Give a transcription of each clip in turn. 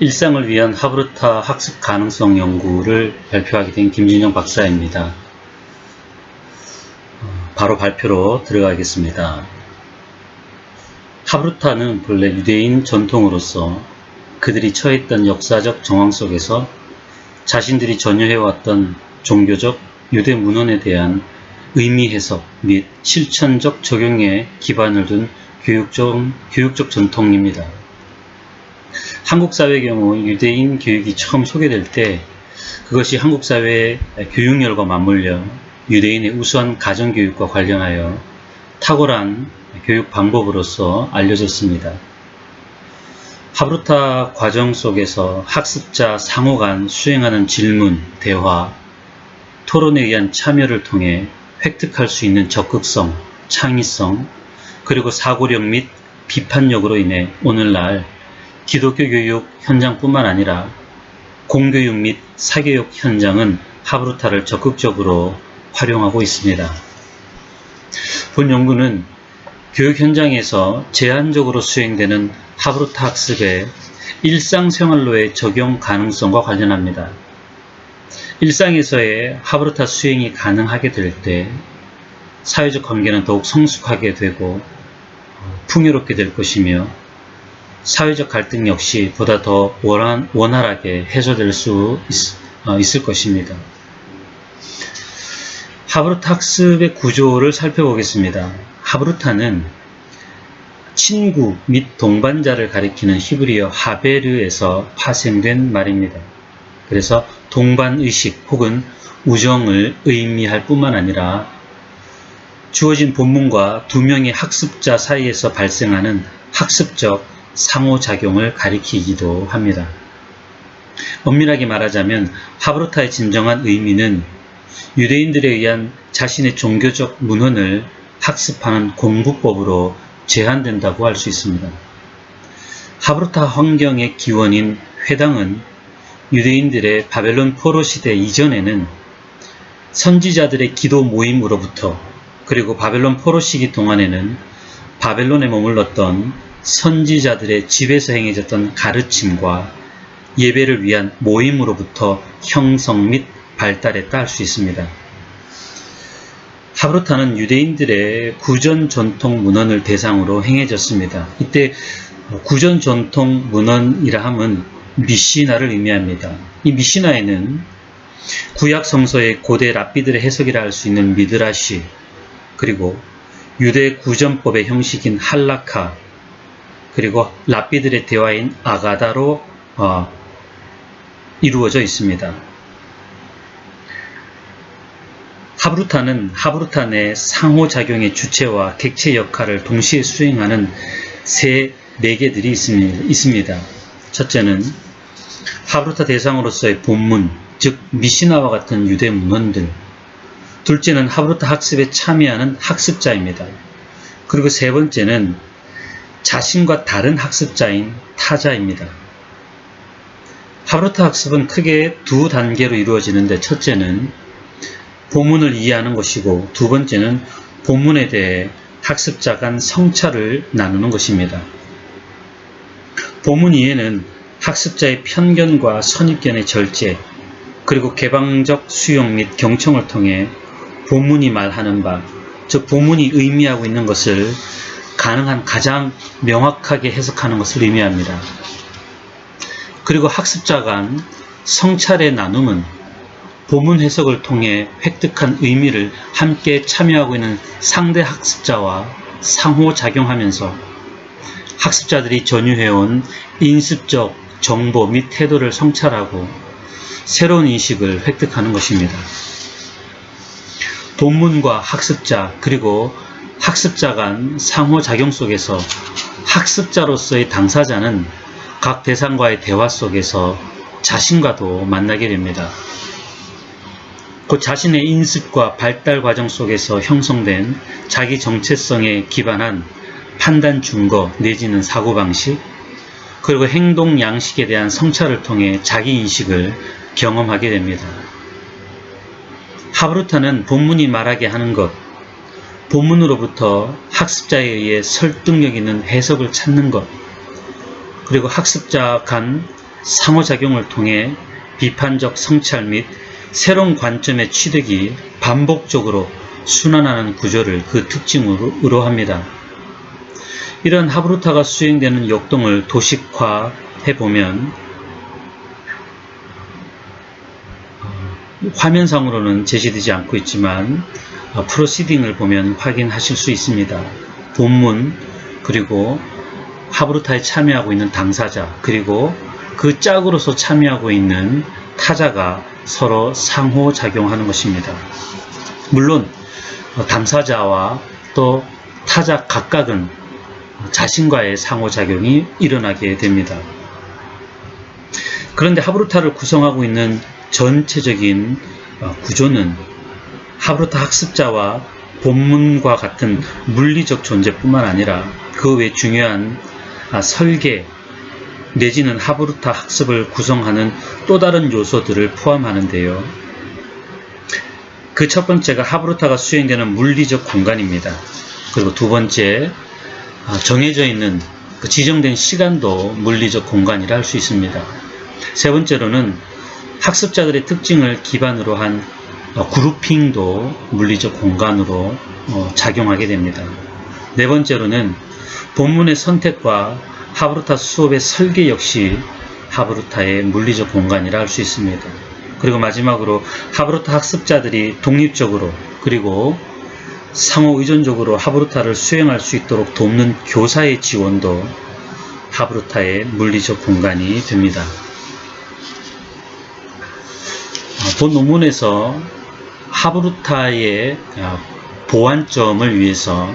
일상을 위한 하브르타 학습 가능성 연구를 발표하게 된 김진영 박사입니다. 바로 발표로 들어가겠습니다. 하브르타는 본래 유대인 전통으로서 그들이 처했던 역사적 정황 속에서 자신들이 전유해왔던 종교적 유대 문헌에 대한 의미 해석 및 실천적 적용에 기반을 둔 교육적 전통입니다. 한국 사회의 경우 유대인 교육이 처음 소개될 때 그것이 한국 사회의 교육열과 맞물려 유대인의 우수한 가정교육과 관련하여 탁월한 교육 방법으로서 알려졌습니다. 하브르타 과정 속에서 학습자 상호 간 수행하는 질문, 대화, 토론에 의한 참여를 통해 획득할 수 있는 적극성, 창의성, 그리고 사고력 및 비판력으로 인해 오늘날 기독교 교육 현장뿐만 아니라 공교육 및 사교육 현장은 하브르타를 적극적으로 활용하고 있습니다. 본 연구는 교육 현장에서 제한적으로 수행되는 하브르타 학습의 일상생활로의 적용 가능성과 관련합니다. 일상에서의 하브르타 수행이 가능하게 될 때 사회적 관계는 더욱 성숙하게 되고 풍요롭게 될 것이며 사회적 갈등 역시 보다 더 원활하게 해소될 수 있을 것입니다. 하브르타 학습의 구조를 살펴보겠습니다. 하브르타는 친구 및 동반자를 가리키는 히브리어 하베르에서 파생된 말입니다. 그래서 동반의식 혹은 우정을 의미할 뿐만 아니라 주어진 본문과 두 명의 학습자 사이에서 발생하는 학습적 상호작용을 가리키기도 합니다. 엄밀하게 말하자면 하브르타의 진정한 의미는 유대인들에 의한 자신의 종교적 문헌을 학습하는 공부법으로 제한된다고 할 수 있습니다. 하브르타 환경의 기원인 회당은 유대인들의 바벨론 포로 시대 이전에는 선지자들의 기도 모임으로부터 그리고 바벨론 포로 시기 동안에는 바벨론에 머물렀던 선지자들의 집에서 행해졌던 가르침과 예배를 위한 모임으로부터 형성 및 발달했다 할 수 있습니다. 하브르타는 유대인들의 구전 전통 문헌을 대상으로 행해졌습니다. 이때 구전 전통 문헌이라 함은 미시나를 의미합니다. 이 미시나에는 구약 성서의 고대 랍비들의 해석이라 할 수 있는 미드라시, 그리고 유대 구전법의 형식인 할라카, 그리고 랍비들의 대화인 아가다로 이루어져 있습니다. 하브르타는 하브르타 내 상호작용의 주체와 객체 역할을 동시에 수행하는 세 매개들이 있습니다. 첫째는 하브르타 대상으로서의 본문, 즉 미시나와 같은 유대 문헌들. 둘째는 하브르타 학습에 참여하는 학습자입니다. 그리고 세 번째는 자신과 다른 학습자인 타자입니다. 하브르타 학습은 크게 두 단계로 이루어지는데 첫째는 본문을 이해하는 것이고 두 번째는 본문에 대해 학습자 간 성찰을 나누는 것입니다. 본문 이해는 학습자의 편견과 선입견의 절제, 그리고 개방적 수용 및 경청을 통해 본문이 말하는 바, 즉 본문이 의미하고 있는 것을 가능한 가장 명확하게 해석하는 것을 의미합니다. 그리고 학습자 간 성찰의 나눔은 본문 해석을 통해 획득한 의미를 함께 참여하고 있는 상대 학습자와 상호작용하면서 학습자들이 전유해온 인습적 정보 및 태도를 성찰하고 새로운 인식을 획득하는 것입니다. 본문과 학습자 그리고 학습자 간 상호작용 속에서 학습자로서의 당사자는 각 대상과의 대화 속에서 자신과도 만나게 됩니다. 곧 자신의 인습과 발달 과정 속에서 형성된 자기 정체성에 기반한 판단 증거 내지는 사고방식, 그리고 행동 양식에 대한 성찰을 통해 자기 인식을 경험하게 됩니다. 하브르타는 본문이 말하게 하는 것, 본문으로부터 학습자에 의해 설득력 있는 해석을 찾는 것, 그리고 학습자 간 상호작용을 통해 비판적 성찰 및 새로운 관점의 취득이 반복적으로 순환하는 구조를 그 특징으로 합니다. 이런 하브루타가 수행되는 역동을 도식화해보면 화면상으로는 제시되지 않고 있지만 프로시딩을 보면 확인하실 수 있습니다. 본문, 그리고 하브루타에 참여하고 있는 당사자, 그리고 그 짝으로서 참여하고 있는 타자가 서로 상호작용하는 것입니다. 물론 당사자와 또 타자 각각은 자신과의 상호작용이 일어나게 됩니다. 그런데 하브루타를 구성하고 있는 전체적인 구조는 하브루타 학습자와 본문과 같은 물리적 존재뿐만 아니라 그 외 중요한 설계 내지는 하브루타 학습을 구성하는 또 다른 요소들을 포함하는데요. 그 첫 번째가 하브루타가 수행되는 물리적 공간입니다. 그리고 두 번째, 정해져 있는 그 지정된 시간도 물리적 공간이라 할 수 있습니다. 세 번째로는 학습자들의 특징을 기반으로 한 그룹핑도 물리적 공간으로 작용하게 됩니다. 네 번째로는 본문의 선택과 하브루타 수업의 설계 역시 하브루타의 물리적 공간이라 할 수 있습니다. 그리고 마지막으로 하브루타 학습자들이 독립적으로 그리고 상호 의존적으로 하브루타를 수행할 수 있도록 돕는 교사의 지원도 하브루타의 물리적 공간이 됩니다. 본 논문에서 하브루타의 보완점을 위해서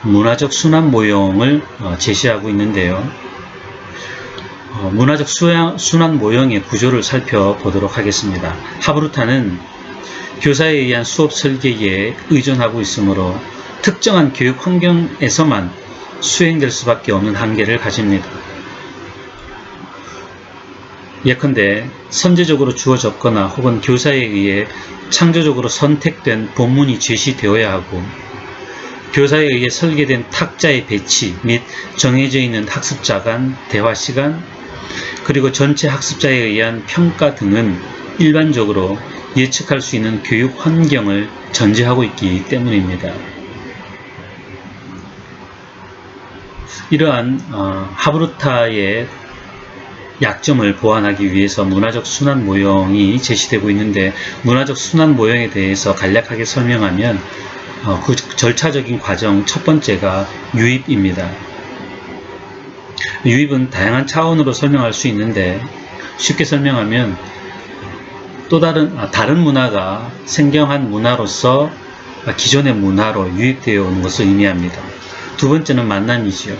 문화적 순환 모형을 제시하고 있는데요. 문화적 순환 모형의 구조를 살펴보도록 하겠습니다. 하브루타는 교사에 의한 수업 설계에 의존하고 있으므로 특정한 교육 환경에서만 수행될 수밖에 없는 한계를 가집니다. 예컨대 선제적으로 주어졌거나 혹은 교사에 의해 창조적으로 선택된 본문이 제시되어야 하고 교사에 의해 설계된 탁자의 배치 및 정해져 있는 학습자 간 대화 시간 그리고 전체 학습자에 의한 평가 등은 일반적으로 예측할 수 있는 교육 환경을 전제하고 있기 때문입니다. 이러한 하브루타의 약점을 보완하기 위해서 문화적 순환 모형이 제시되고 있는데 문화적 순환 모형에 대해서 간략하게 설명하면 그 절차적인 과정 첫 번째가 유입입니다. 유입은 다양한 차원으로 설명할 수 있는데 쉽게 설명하면 또 다른 문화가 생경한 문화로서 기존의 문화로 유입되어 온 것을 의미합니다. 두 번째는 만남이지요.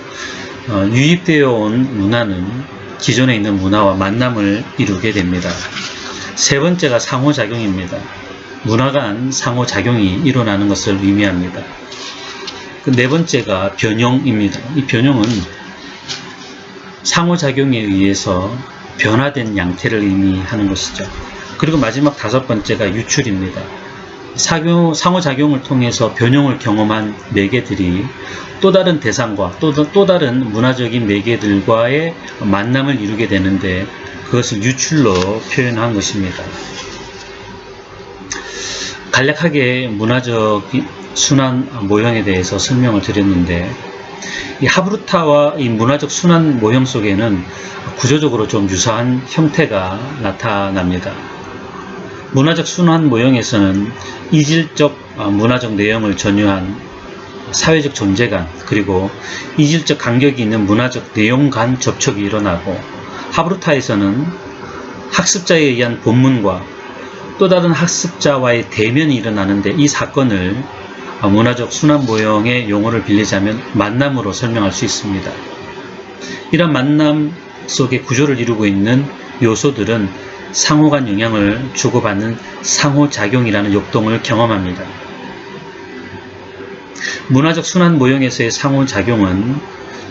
유입되어 온 문화는 기존에 있는 문화와 만남을 이루게 됩니다. 세 번째가 상호작용입니다. 문화 간 상호작용이 일어나는 것을 의미합니다. 네 번째가 변형입니다. 이 변형은 상호작용에 의해서 변화된 양태를 의미하는 것이죠. 그리고 마지막 다섯 번째가 유출입니다. 상호작용을 통해서 변형을 경험한 매개들이 또 다른 대상과 또 다른 문화적인 매개들과의 만남을 이루게 되는데 그것을 유출로 표현한 것입니다. 간략하게 문화적 순환 모형에 대해서 설명을 드렸는데 이 하브루타와 이 문화적 순환 모형 속에는 구조적으로 좀 유사한 형태가 나타납니다. 문화적 순환 모형에서는 이질적 문화적 내용을 전유한 사회적 존재 간 그리고 이질적 간격이 있는 문화적 내용 간 접촉이 일어나고 하브루타에서는 학습자에 의한 본문과 또 다른 학습자와의 대면이 일어나는데 이 사건을 문화적 순환 모형의 용어를 빌리자면 만남으로 설명할 수 있습니다. 이런 만남 속의 구조를 이루고 있는 요소들은 상호 간 영향을 주고받는 상호작용이라는 역동을 경험합니다. 문화적 순환 모형에서의 상호작용은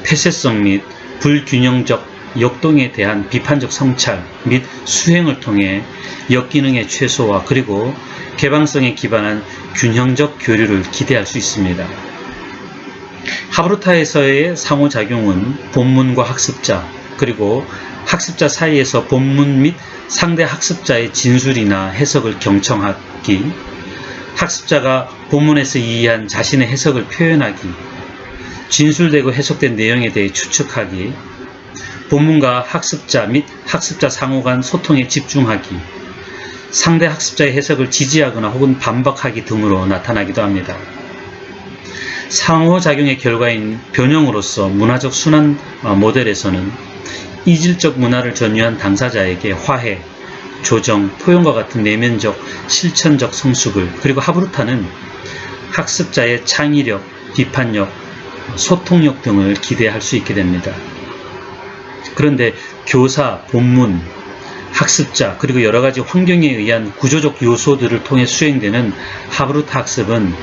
폐쇄성 및 불균형적 역동에 대한 비판적 성찰 및 수행을 통해 역기능의 최소화 그리고 개방성에 기반한 균형적 교류를 기대할 수 있습니다. 하브루타에서의 상호작용은 본문과 학습자 그리고 학습자 사이에서 본문 및 상대 학습자의 진술이나 해석을 경청하기, 학습자가 본문에서 이해한 자신의 해석을 표현하기, 진술되고 해석된 내용에 대해 추측하기, 본문과 학습자 및 학습자 상호 간 소통에 집중하기, 상대 학습자의 해석을 지지하거나 혹은 반박하기 등으로 나타나기도 합니다. 상호작용의 결과인 변형으로서 문화적 순환 모델에서는 이질적 문화를 전유한 당사자에게 화해, 조정, 포용과 같은 내면적, 실천적 성숙을, 그리고 하브루타는 학습자의 창의력, 비판력, 소통력 등을 기대할 수 있게 됩니다. 그런데 교사, 본문, 학습자, 그리고 여러가지 환경에 의한 구조적 요소들을 통해 수행되는 하브루타 학습은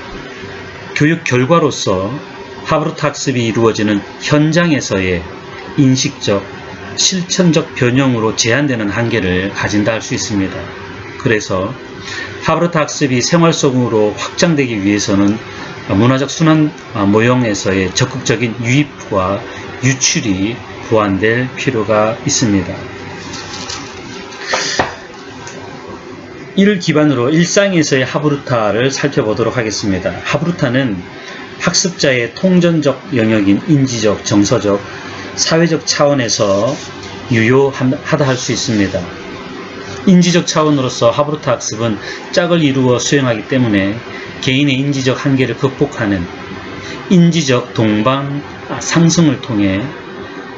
교육 결과로서 하브루타 학습이 이루어지는 현장에서의 인식적, 실천적 변형으로 제한되는 한계를 가진다 할 수 있습니다. 그래서 하브루타 학습이 생활 속으로 확장되기 위해서는 문화적 순환 모형에서의 적극적인 유입과 유출이 보완될 필요가 있습니다. 이를 기반으로 일상에서의 하브루타를 살펴보도록 하겠습니다. 하브루타는 학습자의 통전적 영역인 인지적, 정서적, 사회적 차원에서 유효하다 할 수 있습니다. 인지적 차원으로서 하브루타 학습은 짝을 이루어 수행하기 때문에 개인의 인지적 한계를 극복하는 인지적 동반 상승을 통해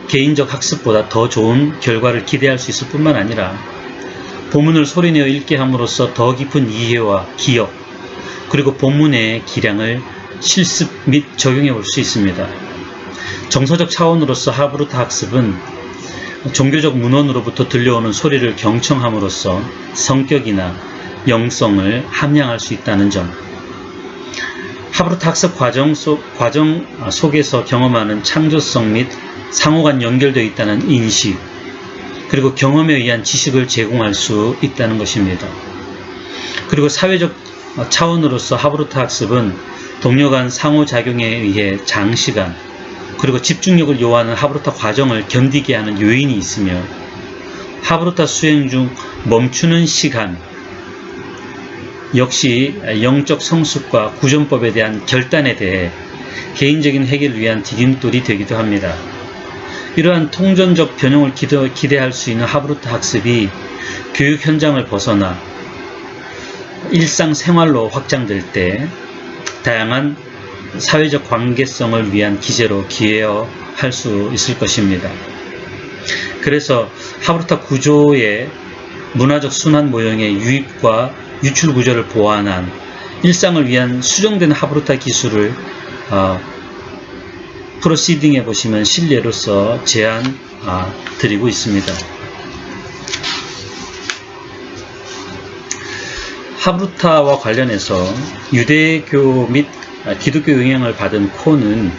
개인적 학습보다 더 좋은 결과를 기대할 수 있을 뿐만 아니라 본문을 소리내어 읽게 함으로써 더 깊은 이해와 기억, 그리고 본문의 기량을 실습 및 적용해 볼 수 있습니다. 정서적 차원으로서 하브루타 학습은 종교적 문헌으로부터 들려오는 소리를 경청함으로써 성격이나 영성을 함양할 수 있다는 점, 하브루타 학습 과정 속에서 경험하는 창조성 및 상호간 연결되어 있다는 인식, 그리고 경험에 의한 지식을 제공할 수 있다는 것입니다. 그리고 사회적 차원으로서 하브루타 학습은 동료 간 상호작용에 의해 장시간, 그리고 집중력을 요하는 하브루타 과정을 견디게 하는 요인이 있으며, 하브루타 수행 중 멈추는 시간 역시 영적 성숙과 구전법에 대한 결단에 대해 개인적인 해결을 위한 디딤돌이 되기도 합니다. 이러한 통전적 변형을 기대할 수 있는 하브루타 학습이 교육 현장을 벗어나 일상생활로 확장될 때 다양한 사회적 관계성을 위한 기제로 기여할 수 있을 것입니다. 그래서 하브루타 구조의 문화적 순환 모형의 유입과 유출 구조를 보완한 일상을 위한 수정된 하브루타 기술을 프로시딩에 보시면 실례로서 제안 드리고 있습니다. 하브루타와 관련해서 유대교 및 기독교 영향을 받은 콘은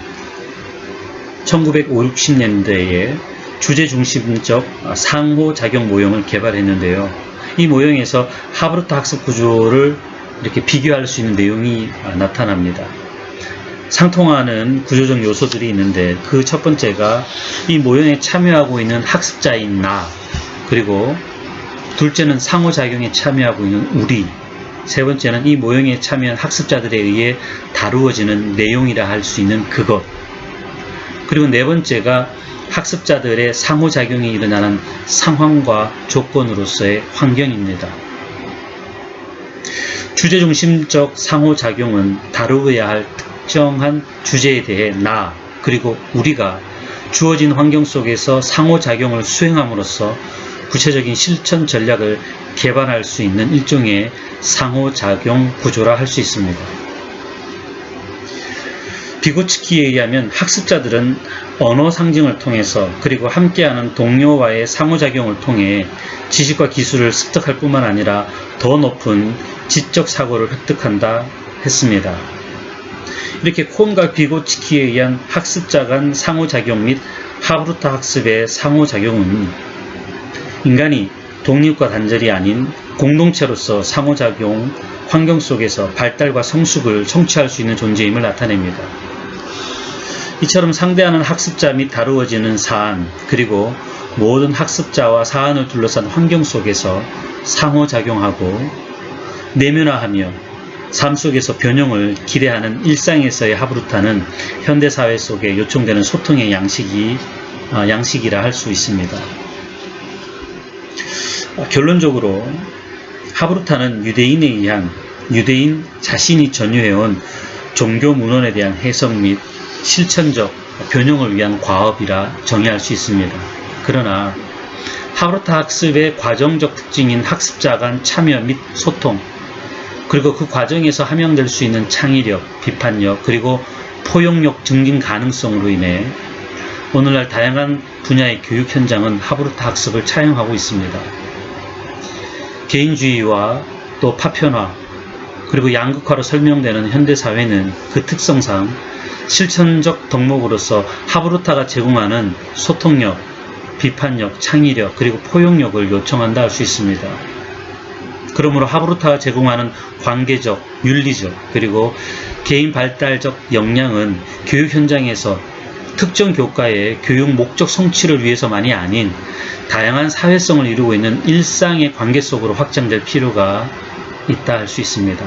1950, 60년대에 주제중심적 상호작용 모형을 개발했는데요. 이 모형에서 하브루타 학습 구조를 이렇게 비교할 수 있는 내용이 나타납니다. 상통하는 구조적 요소들이 있는데, 그 첫 번째가 이 모형에 참여하고 있는 학습자인 나, 그리고 둘째는 상호작용에 참여하고 있는 우리, 세 번째는 이 모형에 참여한 학습자들에 의해 다루어지는 내용이라 할 수 있는 그것, 그리고 네 번째가 학습자들의 상호작용이 일어나는 상황과 조건으로서의 환경입니다. 주제중심적 상호작용은 다루어야 할 특정한 주제에 대해 나, 그리고 우리가 주어진 환경 속에서 상호작용을 수행함으로써 구체적인 실천 전략을 개발할 수 있는 일종의 상호작용 구조라 할 수 있습니다. 비고츠키에 의하면 학습자들은 언어 상징을 통해서, 그리고 함께하는 동료와의 상호작용을 통해 지식과 기술을 습득할 뿐만 아니라 더 높은 지적 사고를 획득한다 했습니다. 이렇게 콘과 비고츠키에 의한 학습자 간 상호작용 및 하브루타 학습의 상호작용은 인간이 독립과 단절이 아닌 공동체로서 상호작용 환경 속에서 발달과 성숙을 성취할 수 있는 존재임을 나타냅니다. 이처럼 상대하는 학습자 및 다루어지는 사안, 그리고 모든 학습자와 사안을 둘러싼 환경 속에서 상호작용하고 내면화하며 삶 속에서 변형을 기대하는 일상에서의 하브루타는 현대사회 속에 요청되는 소통의 양식이라 할 수 있습니다. 결론적으로 하브루타는 유대인에 의한 유대인 자신이 전유해온 종교 문헌에 대한 해석 및 실천적 변형을 위한 과업이라 정의할 수 있습니다. 그러나 하브루타 학습의 과정적 특징인 학습자 간 참여 및 소통, 그리고 그 과정에서 함양될 수 있는 창의력, 비판력, 그리고 포용력 증진 가능성으로 인해 오늘날 다양한 분야의 교육 현장은 하브루타 학습을 차용하고 있습니다. 개인주의와 또 파편화, 그리고 양극화로 설명되는 현대사회는 그 특성상 실천적 덕목으로서 하브루타가 제공하는 소통력, 비판력, 창의력, 그리고 포용력을 요청한다 할 수 있습니다. 그러므로 하브루타가 제공하는 관계적, 윤리적, 그리고 개인 발달적 역량은 교육 현장에서 특정 교과의 교육 목적 성취를 위해서만이 아닌 다양한 사회성을 이루고 있는 일상의 관계 속으로 확장될 필요가 있다 할 수 있습니다.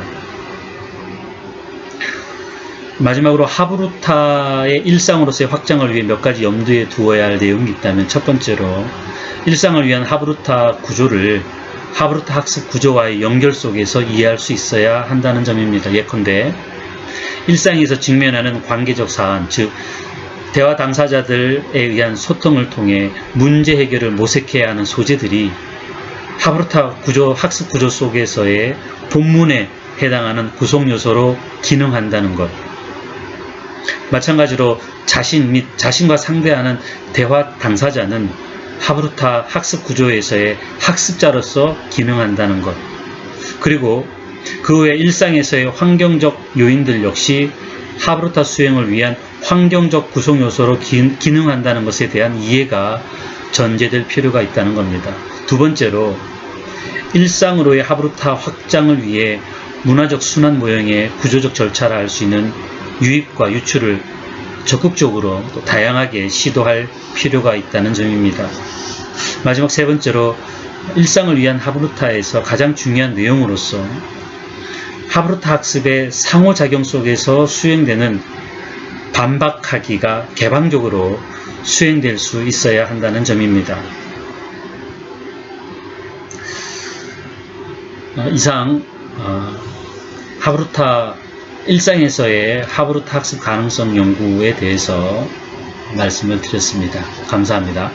마지막으로 하브루타의 일상으로서의 확장을 위해 몇 가지 염두에 두어야 할 내용이 있다면, 첫 번째로 일상을 위한 하브루타 구조를 하브루타 학습 구조와의 연결 속에서 이해할 수 있어야 한다는 점입니다. 예컨대 일상에서 직면하는 관계적 사안, 즉 대화 당사자들에 의한 소통을 통해 문제 해결을 모색해야 하는 소재들이 하브루타 구조, 학습 구조 속에서의 본문에 해당하는 구성 요소로 기능한다는 것. 마찬가지로 자신 및 자신과 상대하는 대화 당사자는 하브루타 학습 구조에서의 학습자로서 기능한다는 것. 그리고 그 외 일상에서의 환경적 요인들 역시 하브루타 수행을 위한 환경적 구성 요소로 기능한다는 것에 대한 이해가 전제될 필요가 있다는 겁니다. 두 번째로 일상으로의 하브루타 확장을 위해 문화적 순환 모형의 구조적 절차라 할 수 있는 유입과 유출을 적극적으로 또 다양하게 시도할 필요가 있다는 점입니다. 마지막 세 번째로 일상을 위한 하브루타에서 가장 중요한 내용으로서 하브루타 학습의 상호작용 속에서 수행되는 반박하기가 개방적으로 수행될 수 있어야 한다는 점입니다. 이상 하브루타 일상에서의 하브루타 학습 가능성 연구에 대해서 말씀을 드렸습니다. 감사합니다.